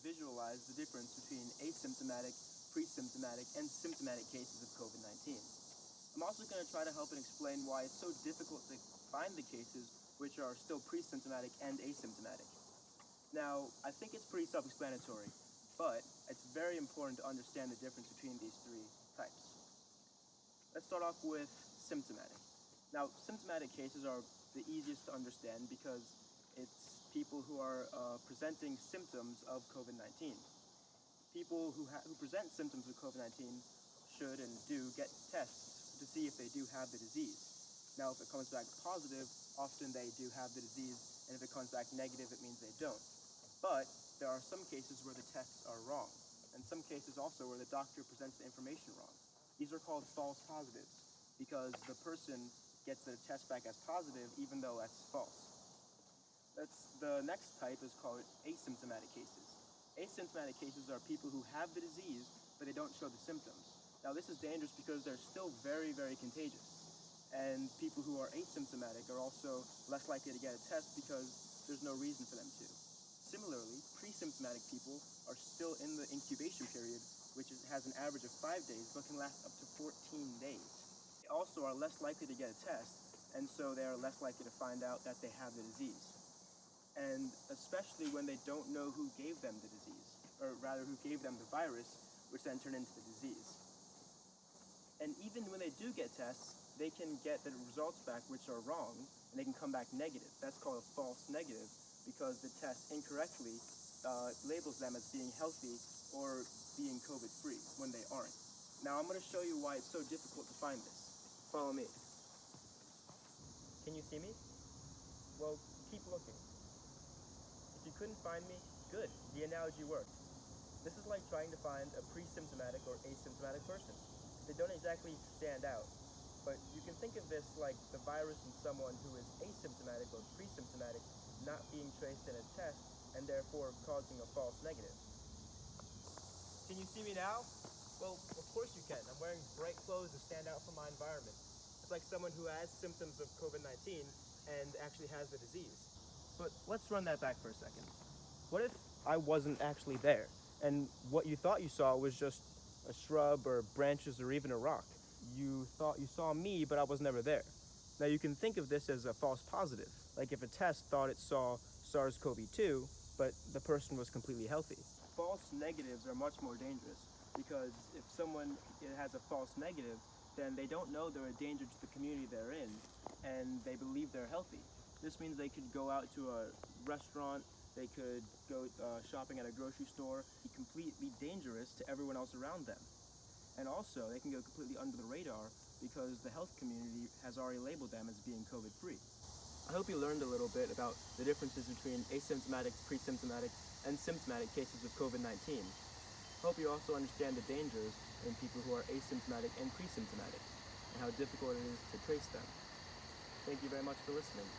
visualize the difference between asymptomatic, pre-symptomatic, and symptomatic cases of COVID-19. I'm also going to try to help and explain why it's so difficult to find the cases which are still pre-symptomatic and asymptomatic. Now, I think it's pretty self-explanatory, but it's very important to understand the difference between these three types. Let's start off with symptomatic. Now, symptomatic cases are the easiest to understand because it's people who are presenting symptoms of COVID-19. People who present symptoms of COVID-19 should and do get tests to see if they do have the disease. Now, if it comes back positive, often they do have the disease, and if it comes back negative, it means they don't. But there are some cases where the tests are wrong, and some cases also where the doctor presents the information wrong. These are called false positives, because the person gets the test back as positive even though that's false. The next type is called asymptomatic cases. Asymptomatic cases are people who have the disease, but they don't show the symptoms. Now, this is dangerous because they're still very, very contagious. And people who are asymptomatic are also less likely to get a test because there's no reason for them to. Similarly, pre-symptomatic people are still in the incubation period, which has an average of 5 days, but can last up to 14 days. They also are less likely to get a test, and so they are less likely to find out that they have the disease. And especially when they don't know who gave them the disease, or rather who gave them the virus, which then turned into the disease. And even when they do get tests, they can get the results back which are wrong, and they can come back negative. That's called a false negative, because the test incorrectly labels them as being healthy or being COVID-free when they aren't. Now I'm going to show you why it's so difficult to find this. Follow me. Can you see me? Well, keep looking. If you couldn't find me, good, the analogy worked. This is like trying to find a pre-symptomatic or asymptomatic person. They don't exactly stand out, but you can think of this like the virus in someone who is asymptomatic or pre-symptomatic not being traced in a test and therefore causing a false negative. Can you see me now? Well, of course you can. I'm wearing bright clothes to stand out from my environment. It's like someone who has symptoms of COVID-19 and actually has the disease. But let's run that back for a second. What if I wasn't actually there, and what you thought you saw was just a shrub or branches or even a rock? You thought you saw me, but I was never there. Now you can think of this as a false positive, like if a test thought it saw SARS-CoV-2, but the person was completely healthy. False negatives are much more dangerous, because if someone has a false negative, then they don't know they're a danger to the community they're in, and they believe they're healthy. This means they could go out to a restaurant, they could go shopping at a grocery store, be completely dangerous to everyone else around them. And also, they can go completely under the radar because the health community has already labeled them as being COVID-free. I hope you learned a little bit about the differences between asymptomatic, pre-symptomatic, and symptomatic cases of COVID-19. I hope you also understand the dangers in people who are asymptomatic and pre-symptomatic, and how difficult it is to trace them. Thank you very much for listening.